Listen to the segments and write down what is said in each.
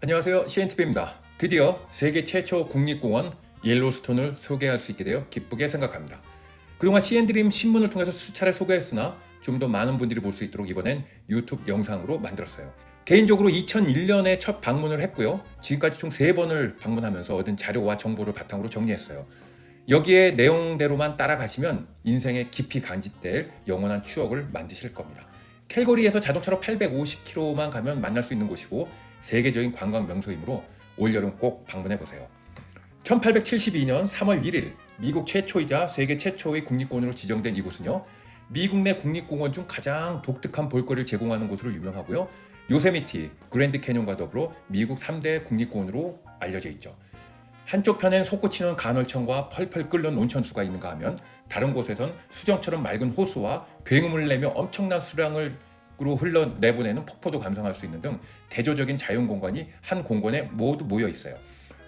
안녕하세요. CNTV입니다. 드디어 세계 최초 국립공원 옐로스톤을 소개할 수 있게 되어 기쁘게 생각합니다. 그동안 CN드림 신문을 통해서 수차례 소개했으나 좀 더 많은 분들이 볼 수 있도록 이번엔 유튜브 영상으로 만들었어요. 개인적으로 2001년에 첫 방문을 했고요. 지금까지 총 3번을 방문하면서 얻은 자료와 정보를 바탕으로 정리했어요. 여기에 내용대로만 따라가시면 인생에 깊이 간직될 영원한 추억을 만드실 겁니다. 캘거리에서 자동차로 850km만 가면 만날 수 있는 곳이고 세계적인 관광 명소이므로 올여름 꼭 방문해 보세요. 1872년 3월 1일 미국 최초이자 세계 최초의 국립공원으로 지정된 이곳은요. 미국 내 국립공원 중 가장 독특한 볼거리를 제공하는 곳으로 유명하고요. 요세미티, 그랜드 캐년과 더불어 미국 3대 국립공원으로 알려져 있죠. 한쪽 편엔 솟구치는 간헐천과 펄펄 끓는 온천수가 있는가 하면 다른 곳에선 수정처럼 맑은 호수와 굉음을 내며 엄청난 수량을 흘러내보내는 폭포도 감상할 수 있는 등 대조적인 자연공간이 한 공간에 모두 모여 있어요.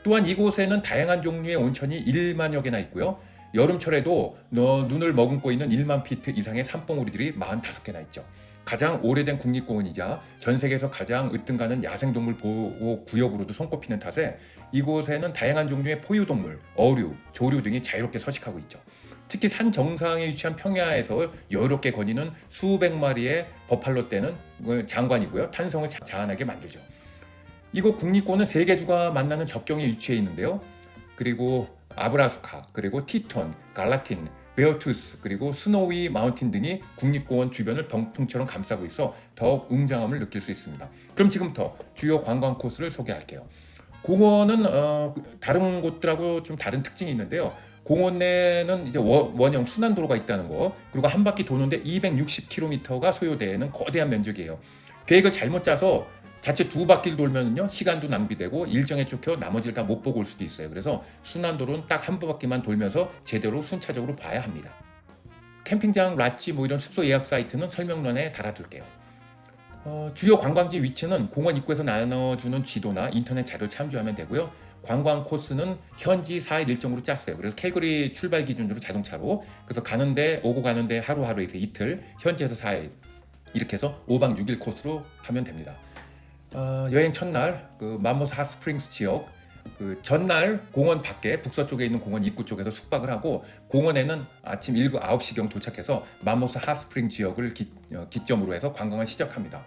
또한 이곳에는 다양한 종류의 온천이 1만여 개나 있고요. 여름철에도 눈을 머금고 있는 1만 피트 이상의 산봉우리들이 45개나 있죠. 가장 오래된 국립공원이자 전 세계에서 가장 으뜸가는 야생동물 보호 구역으로도 손꼽히는 탓에 이곳에는 다양한 종류의 포유동물, 어류, 조류 등이 자유롭게 서식하고 있죠. 특히 산 정상에 위치한 평야에서 여유롭게 거니는 수백 마리의 버팔로 떼는 장관이고요. 탄성을 자아나게 만들죠. 이곳 국립공원은 세 개주가 만나는 접경에 위치해 있는데요. 그리고 아브라수카, 그리고 티톤, 갈라틴, 베어투스, 그리고 스노위 마운틴 등이 국립공원 주변을 병풍처럼 감싸고 있어 더욱 웅장함을 느낄 수 있습니다. 그럼 지금부터 주요 관광 코스를 소개할게요. 공원은 다른 곳들하고 좀 다른 특징이 있는데요. 공원 내는 이제 원형 순환도로가 있다는 거, 그리고 한 바퀴 도는데 260km가 소요되는 거대한 면적이에요. 계획을 잘못 짜서 자체 2바퀴를 돌면요 시간도 낭비되고 일정에 쫓겨 나머지를 다 못 보고 올 수도 있어요. 그래서 순환도로는 딱 한 바퀴만 돌면서 제대로 순차적으로 봐야 합니다. 캠핑장, 랏지 이런 숙소 예약 사이트는 설명란에 달아둘게요. 주요 관광지 위치는 공원 입구에서 나눠주는 지도나 인터넷 자료를 참조하면 되고요. 관광 코스는 현지 4일 일정으로 짰어요. 그래서 캘거리 출발 기준으로 자동차로 그래서 오고 가는데 하루하루에서 이틀, 현지에서 4일 이렇게 해서 5박 6일 코스로 하면 됩니다. 여행 첫날 맘모스 핫스프링스 지역 전날 공원 밖에 북서쪽에 있는 공원 입구 쪽에서 숙박을 하고 공원에는 아침 7, 9시경 도착해서 맘모스 핫스프링 지역을 기점으로 해서 관광을 시작합니다.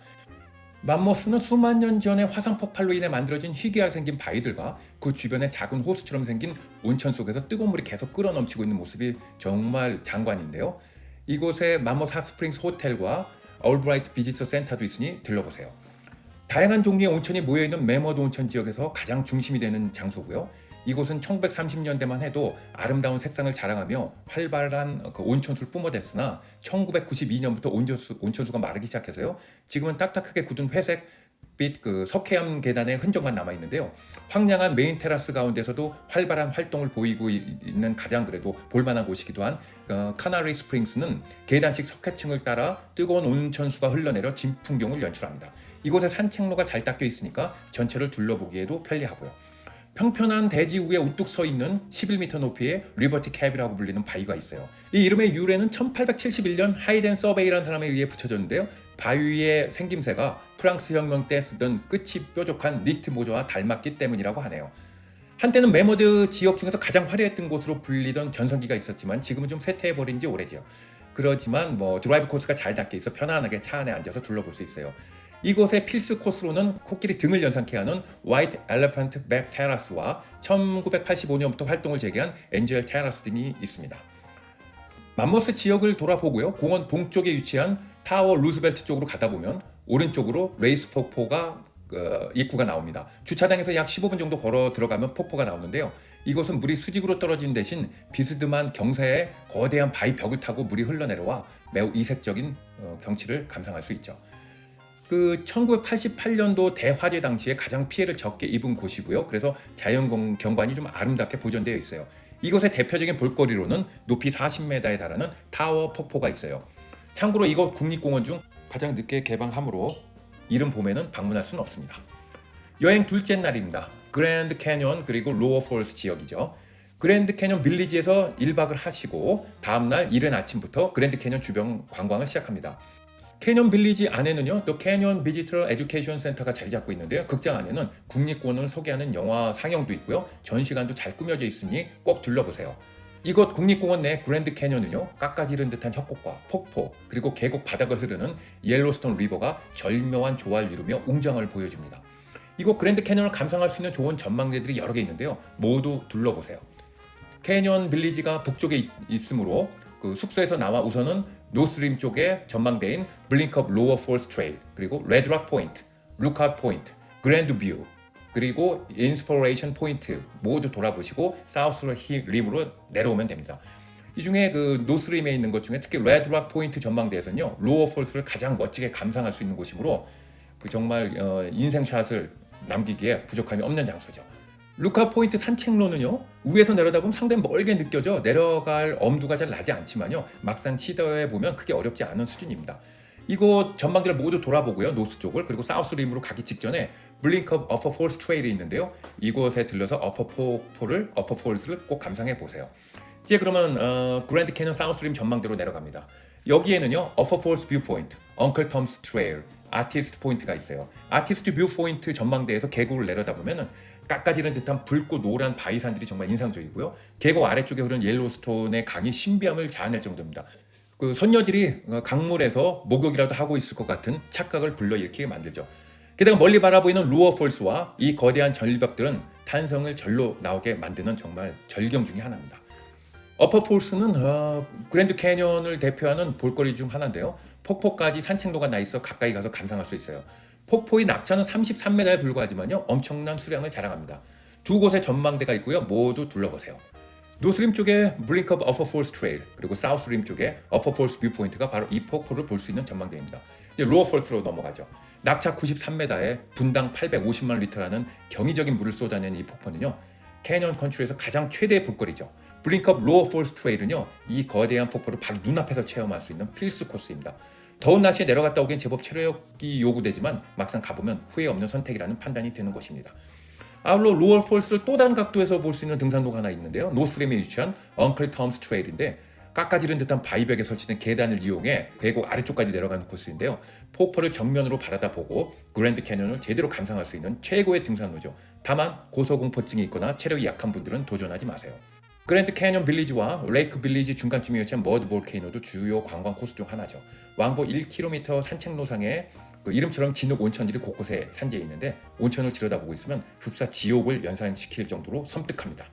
맘모스는 수만 년 전에 화산 폭발로 인해 만들어진 희귀하게 생긴 바위들과 그 주변에 작은 호수처럼 생긴 온천 속에서 뜨거운 물이 계속 끓어넘치고 있는 모습이 정말 장관인데요. 이곳에 맘모스 핫스프링스 호텔과 얼브라이트 비지터 센터도 있으니 들러보세요. 다양한 종류의 온천이 모여있는 메머드 온천 지역에서 가장 중심이 되는 장소고요. 이곳은 1930년대만 해도 아름다운 색상을 자랑하며 활발한 온천수를 뿜어댔으나 1992년부터 온천수가 마르기 시작해서요. 지금은 딱딱하게 굳은 회색빛 석회암 계단의 흔적만 남아있는데요. 황량한 메인 테라스 가운데서도 활발한 활동을 보이고 있는 가장 그래도 볼만한 곳이기도 한 카나리 스프링스는 계단식 석회층을 따라 뜨거운 온천수가 흘러내려 진풍경을 연출합니다. 이곳에 산책로가 잘 닦여 있으니까 전체를 둘러보기에도 편리하고요. 평평한 대지 위에 우뚝 서 있는 11m 높이의 리버티 캡이라고 불리는 바위가 있어요. 이 이름의 유래는 1871년 하이덴 서베이라는 사람에 의해 붙여졌는데요. 바위의 생김새가 프랑스 혁명 때 쓰던 끝이 뾰족한 니트 모자와 닮았기 때문이라고 하네요. 한때는 메머드 지역 중에서 가장 화려했던 곳으로 불리던 전성기가 있었지만 지금은 좀 쇠퇴해버린 지 오래죠. 그렇지만 드라이브 코스가 잘 닦여 있어 편안하게 차 안에 앉아서 둘러볼 수 있어요. 이곳의 필수 코스로는 코끼리 등을 연상케 하는 화이트 엘레펀트 백 테라스와 1985년부터 활동을 재개한 엔젤 테라스 등이 있습니다. 맘모스 지역을 돌아보고요. 공원 동쪽에 위치한 타워 루즈벨트 쪽으로 가다 보면 오른쪽으로 레이스 폭포가 입구가 나옵니다. 주차장에서 약 15분 정도 걸어 들어가면 폭포가 나오는데요. 이곳은 물이 수직으로 떨어진 대신 비스듬한 경사의 거대한 바위 벽을 타고 물이 흘러내려와 매우 이색적인 경치를 감상할 수 있죠. 1988년도 대화재 당시에 가장 피해를 적게 입은 곳이고요. 그래서 자연 경관이 좀 아름답게 보존되어 있어요. 이곳의 대표적인 볼거리로는 높이 40m에 달하는 타워 폭포가 있어요. 참고로 이곳 국립공원 중 가장 늦게 개방하므로 이른 봄에는 방문할 수는 없습니다. 여행 둘째 날입니다. 그랜드 캐년 그리고 로어 폴스 지역이죠. 그랜드 캐년 빌리지에서 1박을 하시고 다음날 이른 아침부터 그랜드 캐년 주변 관광을 시작합니다. 캐년 빌리지 안에는요, 또 캐년 비지터 에듀케이션 센터가 자리 잡고 있는데요. 극장 안에는 국립공원을 소개하는 영화 상영도 있고요. 전시관도 잘 꾸며져 있으니 꼭 둘러보세요. 이곳 국립공원 내 그랜드 캐년은요, 깎아지른 듯한 협곡과 폭포, 그리고 계곡 바닥을 흐르는 옐로스톤 리버가 절묘한 조화를 이루며 웅장함을 보여줍니다. 이곳 그랜드 캐년을 감상할 수 있는 좋은 전망대들이 여러 개 있는데요. 모두 둘러보세요. 캐년 빌리지가 북쪽에 있으므로 그 숙소에서 나와 우선은 노스림 쪽의 전망대인 블링크업 로어 폴스 트레일, 그리고 레드락 포인트, 루카웃 포인트, 그랜드 뷰, 그리고 인스퍼레이션 포인트 모두 돌아보시고 사우스 림으로 내려오면 됩니다. 이 중에 그 노스림에 있는 것 중에 특히 레드락 포인트 전망대에서는요, 로어 폴스를 가장 멋지게 감상할 수 있는 곳이므로 그 정말 인생샷을 남기기에 부족함이 없는 장소죠. 루카 포인트 산책로는요, 위에서 내려다보면 상당히 멀게 느껴져 내려갈 엄두가 잘 나지 않지만요, 막상 시도해 보면 크게 어렵지 않은 수준입니다. 이곳 전망대를 모두 돌아보고요, 노스 쪽을, 그리고 사우스 림으로 가기 직전에 블링크업 어퍼 폴스 트레일이 있는데요, 이곳에 들려서 어퍼 폴스를 꼭 감상해 보세요. 이제 그러면 그랜드 캐년 사우스 림 전망대로 내려갑니다. 여기에는요, 어퍼 폴스 뷰 포인트, 엉클 톰스 트레일, 아티스트 포인트가 있어요. 아티스트 뷰 포인트 전망대에서 계곡을 내려다보면 깎아지른 듯한 붉고 노란 바위산들이 정말 인상적이고요. 계곡 아래쪽에 흐르는 옐로스톤의 강이 신비함을 자아낼 정도입니다. 그 선녀들이 강물에서 목욕이라도 하고 있을 것 같은 착각을 불러일으키게 만들죠. 게다가 멀리 바라보이는 로어 폴스와 이 거대한 절벽들은 탄성을 절로 나오게 만드는 정말 절경 중의 하나입니다. 어퍼 폴스는 그랜드 캐년을 대표하는 볼거리 중 하나인데요. 폭포까지 산책로가 나 있어 가까이 가서 감상할 수 있어요. 폭포의 낙차는 33m에 불과하지만요, 엄청난 수량을 자랑합니다. 두 곳의 전망대가 있고요, 모두 둘러보세요. 노스림 쪽에 블링크업 어퍼 폴스 트레일, 그리고 사우스림 쪽에 어퍼 폴스 뷰 포인트가 바로 이 폭포를 볼 수 있는 전망대입니다. 이제 로어 폴스로 넘어가죠. 낙차 93m에 분당 850만 리터라는 경이적인 물을 쏟아내는 이 폭포는요, 캐년 컨트리에서 가장 최대의 볼거리죠. 블링크업 로어 폴스 트레일은요, 이 거대한 폭포를 바로 눈앞에서 체험할 수 있는 필수 코스입니다. 더운 날씨에 내려갔다 오기엔 제법 체력이 요구되지만 막상 가보면 후회 없는 선택이라는 판단이 드는 것입니다. 아울러 로어 폴스를 또 다른 각도에서 볼 수 있는 등산로가 하나 있는데요. 노스림에 위치한 엉클 톰스 트레일인데 깎아지른 듯한 바위벽에 설치된 계단을 이용해 계곡 아래쪽까지 내려가는 코스인데요. 폭포를 정면으로 바라다 보고 그랜드 캐년을 제대로 감상할 수 있는 최고의 등산로죠. 다만 고소공포증이 있거나 체력이 약한 분들은 도전하지 마세요. 그랜드 캐년 빌리지와 레이크 빌리지 중간쯤에 위치한 머드 볼케이노도 주요 관광 코스 중 하나죠. 왕복 1km 산책로상에 그 이름처럼 진흙 온천들이 곳곳에 산재해 있는데 온천을 들여다보고 있으면 흡사 지옥을 연상시킬 정도로 섬뜩합니다.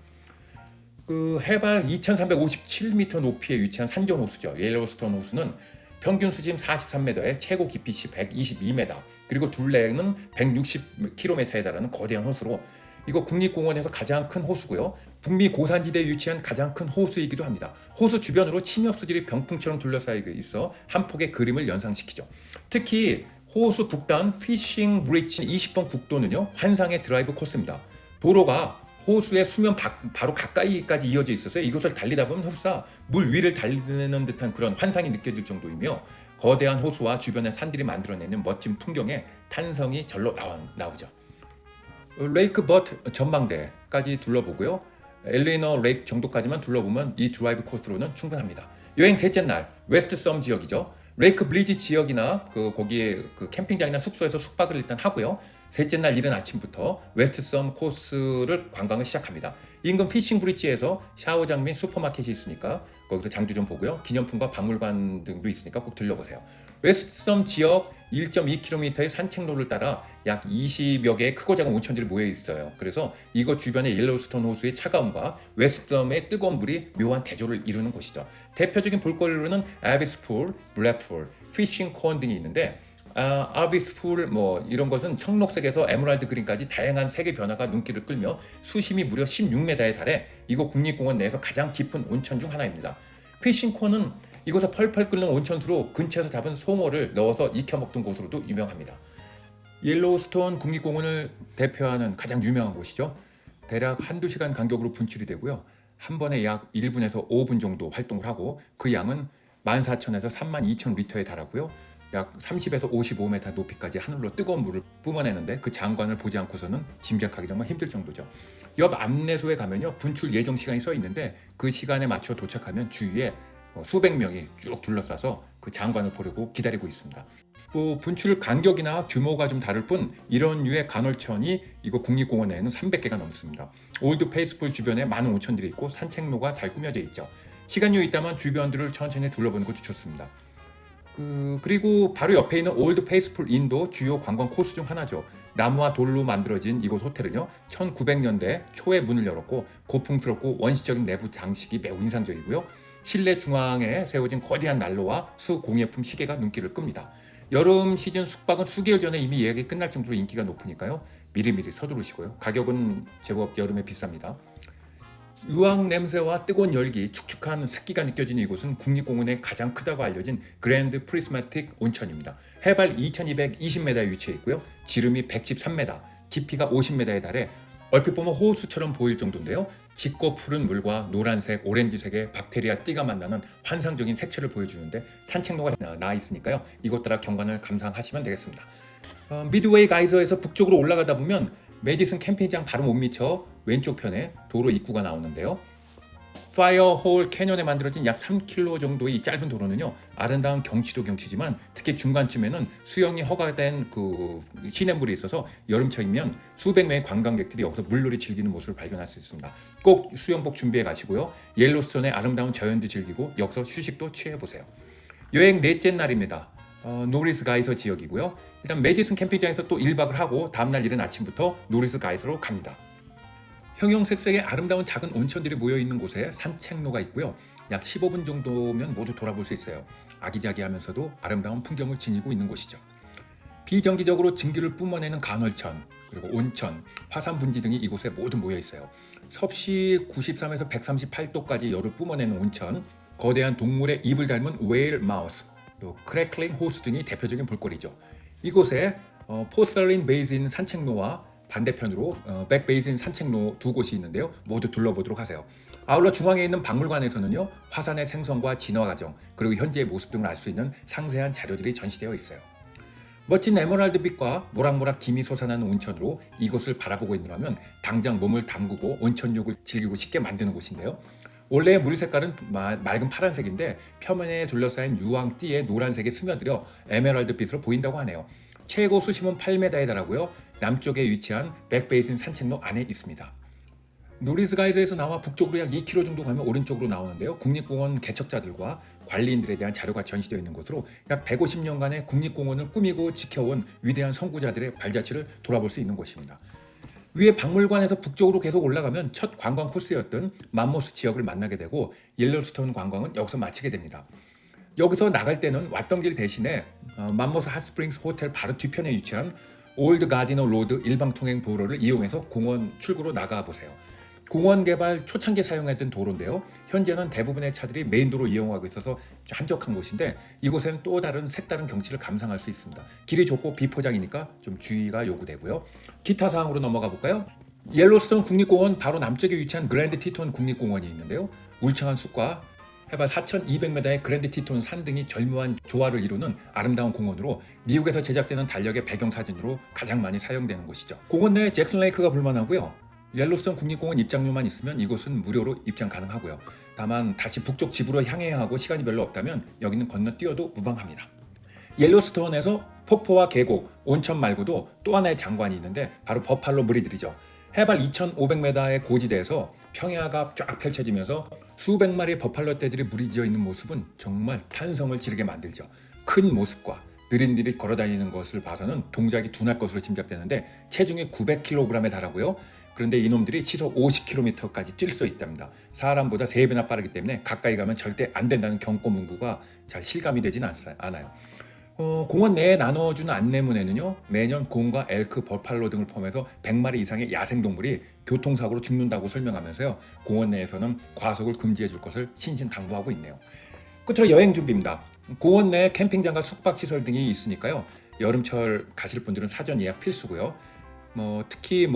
그 해발 2,357m 높이에 위치한 산전 호수죠. 옐로스톤 호수는 평균 수심 43m에 최고 깊이 122m, 그리고 둘레는 160km에 달하는 거대한 호수로 이거 국립공원에서 가장 큰 호수고요. 북미 고산지대에 위치한 가장 큰 호수이기도 합니다. 호수 주변으로 침엽수들이 병풍처럼 둘러싸여 있어 한 폭의 그림을 연상시키죠. 특히 호수 북단 피싱 브릿지 20번 국도는요, 환상의 드라이브 코스입니다. 도로가 호수의 수면 바로 가까이까지 이어져 있어서 이곳을 달리다 보면 흡사 물 위를 달리는 듯한 그런 환상이 느껴질 정도이며 거대한 호수와 주변의 산들이 만들어내는 멋진 풍경에 탄성이 절로 나오죠. 레이크 버트 전망대까지 둘러보고요. 엘리너 레이크 정도까지만 둘러보면 이 드라이브 코스로는 충분합니다. 여행 셋째 날 웨스트 썸 지역이죠. 레이크 블리지 지역이나 거기에 캠핑장이나 숙소에서 숙박을 일단 하고요. 셋째 날 이른 아침부터 웨스트 썸 코스를 관광을 시작합니다. 인근 피싱 브릿지에서 샤워장 및 슈퍼마켓이 있으니까 거기서 장도 좀 보고요. 기념품과 박물관 등도 있으니까 꼭 들려보세요. 웨스트 썸 지역 1.2km의 산책로를 따라 약 20여 개의 크고 작은 온천들이 모여 있어요. 그래서 이곳 주변의 옐로스톤 호수의 차가움과 웨스트 썸의 뜨거운 물이 묘한 대조를 이루는 곳이죠. 대표적인 볼거리로는 아비스 풀, 블랙 풀, 피싱 콘 등이 있는데 아비스 풀 이런 것은 청록색에서 에메랄드 그린까지 다양한 색의 변화가 눈길을 끌며 수심이 무려 16m에 달해 이곳 국립공원 내에서 가장 깊은 온천 중 하나입니다. 피싱 콘은 이곳에 펄펄 끓는 온천수로 근처에서 잡은 송어를 넣어서 익혀 먹던 곳으로도 유명합니다. 옐로우스톤 국립공원을 대표하는 가장 유명한 곳이죠. 대략 한두 시간 간격으로 분출이 되고요. 한 번에 약 1분에서 5분 정도 활동을 하고 그 양은 14,000에서 32,000리터에 달하고요. 약 30에서 55m 높이까지 하늘로 뜨거운 물을 뿜어내는데 그 장관을 보지 않고서는 짐작하기 정말 힘들 정도죠. 옆 안내소에 가면요, 분출 예정 시간이 써 있는데 그 시간에 맞춰 도착하면 주위에 수백 명이 쭉 둘러싸서 그 장관을 보려고 기다리고 있습니다. 뭐 분출 간격이나 규모가 좀 다를 뿐 이런 류의 간헐천이 이거 국립공원에는 300개가 넘습니다. 올드 페이스풀 주변에 많은 온천들이 있고 산책로가 잘 꾸며져 있죠. 시간 여유 있다면 주변들을 천천히 둘러보는 것도 좋습니다. 그리고 바로 옆에 있는 올드 페이스풀 인도 주요 관광 코스 중 하나죠. 나무와 돌로 만들어진 이곳 호텔은요 1900년대 초에 문을 열었고 고풍스럽고 원시적인 내부 장식이 매우 인상적이고요. 실내 중앙에 세워진 거대한 난로와 수공예품 시계가 눈길을 끕니다. 여름 시즌 숙박은 수개월 전에 이미 예약이 끝날 정도로 인기가 높으니까요. 미리미리 서두르시고요. 가격은 제법 여름에 비쌉니다. 유황 냄새와 뜨거운 열기, 축축한 습기가 느껴지는 이곳은 국립공원의 가장 크다고 알려진 그랜드 프리스마틱 온천입니다. 해발 2220m에 위치해 있고요. 지름이 113m, 깊이가 50m에 달해 얼핏 보면 호수처럼 보일 정도인데요. 짙고 푸른 물과 노란색, 오렌지색의 박테리아 띠가 만나는 환상적인 색채를 보여주는데 산책로가 나와 있으니까요. 이곳 따라 경관을 감상하시면 되겠습니다. 미드웨이 가이저에서 북쪽으로 올라가다 보면 메디슨 캠핑장 바로 못 미쳐 왼쪽 편에 도로 입구가 나오는데요. 파이어홀 캐년에 만들어진 약 3km 정도의 이 짧은 도로는요 아름다운 경치도 경치지만 특히 중간쯤에는 수영이 허가된 시냇물이 있어서 여름철이면 수백 명의 관광객들이 여기서 물놀이 즐기는 모습을 발견할 수 있습니다. 꼭 수영복 준비해 가시고요. 옐로스톤의 아름다운 자연도 즐기고 여기서 휴식도 취해 보세요. 여행 넷째 날입니다. 노리스 가이서 지역이고요. 일단 메디슨 캠핑장에서 또 1박을 하고 다음날 이른 아침부터 노리스 가이서로 갑니다. 형형색색의 아름다운 작은 온천들이 모여있는 곳에 산책로가 있고요. 약 15분 정도면 모두 돌아볼 수 있어요. 아기자기하면서도 아름다운 풍경을 지니고 있는 곳이죠. 비정기적으로 증기를 뿜어내는 간헐천, 그리고 온천, 화산 분지 등이 이곳에 모두 모여 있어요. 섭씨 93에서 138도까지 열을 뿜어내는 온천, 거대한 동물의 입을 닮은 웨일 마우스, 또 크래클링 호수 등이 대표적인 볼거리죠. 이곳에 포슬린 베이진 산책로와 반대편으로 백베이진 산책로 두 곳이 있는데요. 모두 둘러보도록 하세요. 아울러 중앙에 있는 박물관에서는요. 화산의 생성과 진화 과정 그리고 현재의 모습 등을 알 수 있는 상세한 자료들이 전시되어 있어요. 멋진 에메랄드 빛과 모락모락 김이 솟아나는 온천으로 이곳을 바라보고 있노라면 당장 몸을 담그고 온천욕을 즐기고 싶게 만드는 곳인데요. 원래 물 색깔은 맑은 파란색인데 표면에 둘러싸인 유황띠에 노란색이 스며들어 에메랄드 빛으로 보인다고 하네요. 최고 수심은 8m에 달하고요. 남쪽에 위치한 백베이슨 산책로 안에 있습니다. 노리스 가이저에서 나와 북쪽으로 약 2km 정도 가면 오른쪽으로 나오는데요. 국립공원 개척자들과 관리인들에 대한 자료가 전시되어 있는 곳으로 약 150년간의 국립공원을 꾸미고 지켜온 위대한 선구자들의 발자취를 돌아볼 수 있는 곳입니다. 위에 박물관에서 북쪽으로 계속 올라가면 첫 관광 코스였던 맘모스 지역을 만나게 되고 옐로스톤 관광은 여기서 마치게 됩니다. 여기서 나갈 때는 왔던 길 대신에 맘모스 핫스프링스 호텔 바로 뒤편에 위치한 올드 가디너 로드 일방통행 도로를 이용해서 공원 출구로 나가보세요. 공원 개발 초창기에 사용했던 도로인데요. 현재는 대부분의 차들이 메인도로 이용하고 있어서 한적한 곳인데 이곳에는 또 다른 색다른 경치를 감상할 수 있습니다. 길이 좁고 비포장이니까 좀 주의가 요구되고요. 기타 사항으로 넘어가 볼까요? 옐로스톤 국립공원 바로 남쪽에 위치한 그랜드 티톤 국립공원이 있는데요. 울창한 숲과 해발 4,200m의 그랜드 티톤 산 등이 절묘한 조화를 이루는 아름다운 공원으로 미국에서 제작되는 달력의 배경사진으로 가장 많이 사용되는 곳이죠. 공원 내에 잭슨 레이크가 볼만하고요. 옐로스톤 국립공원 입장료만 있으면 이곳은 무료로 입장 가능하고요. 다만 다시 북쪽 집으로 향해야 하고 시간이 별로 없다면 여기는 건너뛰어도 무방합니다. 옐로스톤에서 폭포와 계곡, 온천 말고도 또 하나의 장관이 있는데 바로 버팔로 무리들이죠. 해발 2,500m의 고지대에서 평야가 쫙 펼쳐지면서 수백 마리의 버팔로 떼들이 무리지어 있는 모습은 정말 탄성을 지르게 만들죠. 큰 모습과 느릿느릿 걸어다니는 것을 봐서는 동작이 둔할 것으로 짐작되는데 체중이 900kg에 달하고요. 그런데 이놈들이 시속 50km까지 뛸 수 있답니다. 사람보다 3배나 빠르기 때문에 가까이 가면 절대 안 된다는 경고 문구가 잘 실감이 되진 않아요. 공원 내에 나눠주는 안내문에는요. 매년 곰과 엘크, 버팔로 등을 포함해서 100마리 이상의 야생동물이 교통사고로 죽는다고 설명하면서요. 공원 내에서는 과속을 금지해 줄 것을 신신당부하고 있네요. 끝으로 여행 준비입니다. 공원 내에 캠핑장과 숙박시설 등이 있으니까요. 여름철 가실 분들은 사전 예약 필수고요. 특히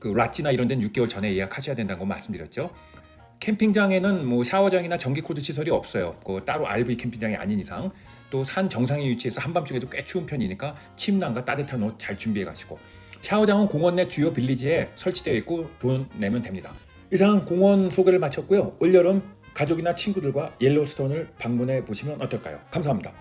라찌나 이런 데는 6개월 전에 예약하셔야 된다는 거 말씀드렸죠. 캠핑장에는 샤워장이나 전기코드 시설이 없어요. 따로 RV 캠핑장이 아닌 이상. 또 산 정상에 위치해서 한밤중에도 꽤 추운 편이니까 침낭과 따뜻한 옷 잘 준비해 가시고 샤워장은 공원 내 주요 빌리지에 설치되어 있고 돈 내면 됩니다. 이상 공원 소개를 마쳤고요. 올여름 가족이나 친구들과 옐로스톤을 방문해 보시면 어떨까요? 감사합니다.